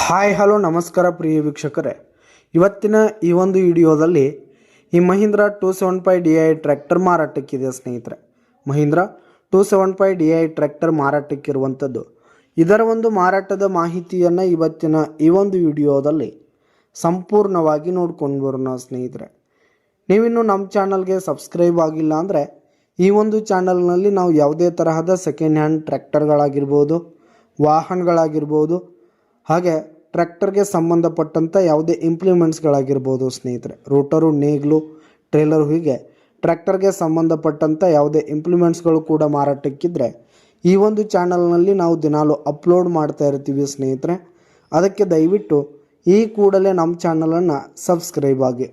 Hi hello ನಮಸ್ಕಾರ ಪ್ರಿಯ ವೀಕ್ಷಕರೇ, ಇವತ್ತಿನ ಈ ಒಂದು ವಿಡಿಯೋದಲ್ಲಿ ಈ ಮಹೀಂದ್ರಾ 275Di ಟ್ರ್ಯಾಕ್ಟರ್ ಮಾರಾಟಕ್ಕಿದೆ ಸ್ನೇಹಿತರೆ. ಮಹೀಂದ್ರಾ 275Di ಟ್ರ್ಯಾಕ್ಟರ್ ಮಾರಾಟಕ್ಕಿರುವಂಥದ್ದು. ಇದರ ಒಂದು ಮಾರಾಟದ ಮಾಹಿತಿಯನ್ನು ಇವತ್ತಿನ ಈ ಒಂದು ವಿಡಿಯೋದಲ್ಲಿ ಸಂಪೂರ್ಣವಾಗಿ ನೋಡ್ಕೊಂಡು ಬರೋಣ ಸ್ನೇಹಿತರೆ. ನೀವಿನ್ನು ನಮ್ಮ ಚಾನಲ್ಗೆ ಸಬ್ಸ್ಕ್ರೈಬ್ ಆಗಿಲ್ಲ ಅಂದರೆ ಈ ಒಂದು ಚಾನಲ್ನಲ್ಲಿ ನಾವು ಯಾವುದೇ ತರಹದ ಸೆಕೆಂಡ್ ಹ್ಯಾಂಡ್ ಟ್ರ್ಯಾಕ್ಟರ್ಗಳಾಗಿರ್ಬೋದು, ವಾಹನಗಳಾಗಿರ್ಬೋದು, ಹಾಗೆ ಟ್ರ್ಯಾಕ್ಟರ್ಗೆ ಸಂಬಂಧಪಟ್ಟಂಥ ಯಾವುದೇ ಇಂಪ್ಲಿಮೆಂಟ್ಸ್ಗಳಾಗಿರ್ಬೋದು ಸ್ನೇಹಿತರೆ, ರೋಟರು, ನೇಗ್ಲು, ಟ್ರೇಲರು, ಹೀಗೆ ಟ್ರ್ಯಾಕ್ಟರ್ಗೆ ಸಂಬಂಧಪಟ್ಟಂಥ ಯಾವುದೇ ಇಂಪ್ಲಿಮೆಂಟ್ಸ್ಗಳು ಕೂಡ ಮಾರಾಟಕ್ಕಿದ್ದರೆ ಈ ಒಂದು ಚಾನಲ್ನಲ್ಲಿ ನಾವು ದಿನಾಲು ಅಪ್ಲೋಡ್ ಮಾಡ್ತಾ ಇರ್ತೀವಿ ಸ್ನೇಹಿತರೆ. ಅದಕ್ಕೆ ದಯವಿಟ್ಟು ಈ ಕೂಡಲೇ ನಮ್ಮ ಚಾನಲನ್ನು ಸಬ್ಸ್ಕ್ರೈಬ್ ಆಗಿ.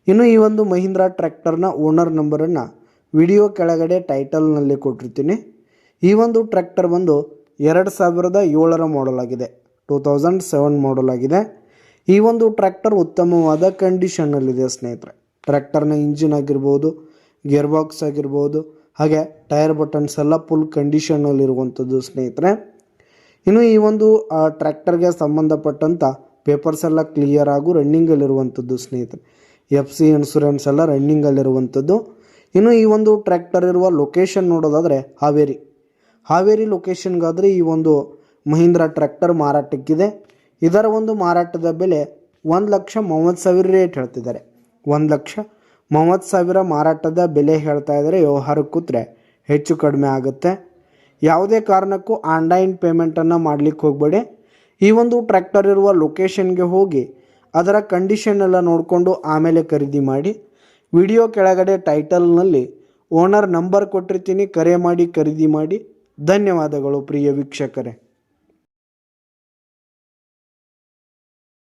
ಇನ್ನು ಈ ಒಂದು ಮಹೀಂದ್ರಾ ಟ್ರ್ಯಾಕ್ಟರ್ನ ಓನರ್ ನಂಬರನ್ನು ವಿಡಿಯೋ ಕೆಳಗಡೆ ಟೈಟಲ್ನಲ್ಲಿ ಕೊಟ್ಟಿರ್ತೀನಿ. ಈ ಒಂದು ಟ್ರ್ಯಾಕ್ಟರ್ ಬಂದು 2007 ಮಾಡಲ್ ಆಗಿದೆ, 2007 ಮಾಡಲ್ ಆಗಿದೆ. ಈ ಒಂದು ಟ್ರ್ಯಾಕ್ಟರ್ ಉತ್ತಮವಾದ ಕಂಡೀಷನ್ನಲ್ಲಿದೆ ಸ್ನೇಹಿತರೆ. ಟ್ರ್ಯಾಕ್ಟರ್ನ ಇಂಜಿನ್ ಆಗಿರ್ಬೋದು, ಗೇರ್ ಬಾಕ್ಸ್ ಆಗಿರ್ಬೋದು, ಹಾಗೆ ಟೈರ್ ಬಟನ್ಸ್ ಎಲ್ಲ ಫುಲ್ ಕಂಡೀಷನ್ನಲ್ಲಿರುವಂಥದ್ದು ಸ್ನೇಹಿತರೆ. ಇನ್ನು ಈ ಒಂದು ಟ್ರ್ಯಾಕ್ಟರ್ಗೆ ಸಂಬಂಧಪಟ್ಟಂಥ ಪೇಪರ್ಸ್ ಎಲ್ಲ ಕ್ಲಿಯರ್ ಹಾಗೂ ರನ್ನಿಂಗಲ್ಲಿರುವಂಥದ್ದು ಸ್ನೇಹಿತರೆ. FC ಇನ್ಶೂರೆನ್ಸ್ ಎಲ್ಲ ರನ್ನಿಂಗಲ್ಲಿರುವಂಥದ್ದು. ಇನ್ನು ಈ ಒಂದು ಟ್ರ್ಯಾಕ್ಟರ್ ಇರುವ ಲೊಕೇಶನ್ ನೋಡೋದಾದರೆ ಹಾವೇರಿ ಲೊಕೇಶನ್ಗಾದರೆ ಈ ಒಂದು ಮಹೀಂದ್ರಾ ಟ್ರ್ಯಾಕ್ಟರ್ ಮಾರಾಟಕ್ಕಿದೆ. ಇದರ ಒಂದು ಮಾರಾಟದ ಬೆಲೆ 1,30,000 ರೇಟ್ ಹೇಳ್ತಿದ್ದಾರೆ. 1,30,000 ಮಾರಾಟದ ಬೆಲೆ ಹೇಳ್ತಾ ಇದ್ದಾರೆ. ವ್ಯವಹಾರಕ್ಕೆ ಕೂತ್ರೆ ಹೆಚ್ಚು ಕಡಿಮೆ ಆಗುತ್ತೆ. ಯಾವುದೇ ಕಾರಣಕ್ಕೂ ಆನ್ಲೈನ್ ಪೇಮೆಂಟನ್ನು ಮಾಡಲಿಕ್ಕೆ ಹೋಗಬೇಡಿ. ಈ ಒಂದು ಟ್ರ್ಯಾಕ್ಟರ್ ಇರುವ ಲೊಕೇಶನ್ಗೆ ಹೋಗಿ ಅದರ ಕಂಡೀಷನ್ ಎಲ್ಲ ನೋಡಿಕೊಂಡು ಆಮೇಲೆ ಖರೀದಿ ಮಾಡಿ. ವಿಡಿಯೋ ಕೆಳಗಡೆ ಟೈಟಲ್ನಲ್ಲಿ ಓನರ್ ನಂಬರ್ ಕೊಟ್ಟಿರ್ತೀನಿ, ಕರೆ ಮಾಡಿ ಖರೀದಿ ಮಾಡಿ. ಧನ್ಯವಾದಗಳು ಪ್ರಿಯ ವೀಕ್ಷಕರೇ.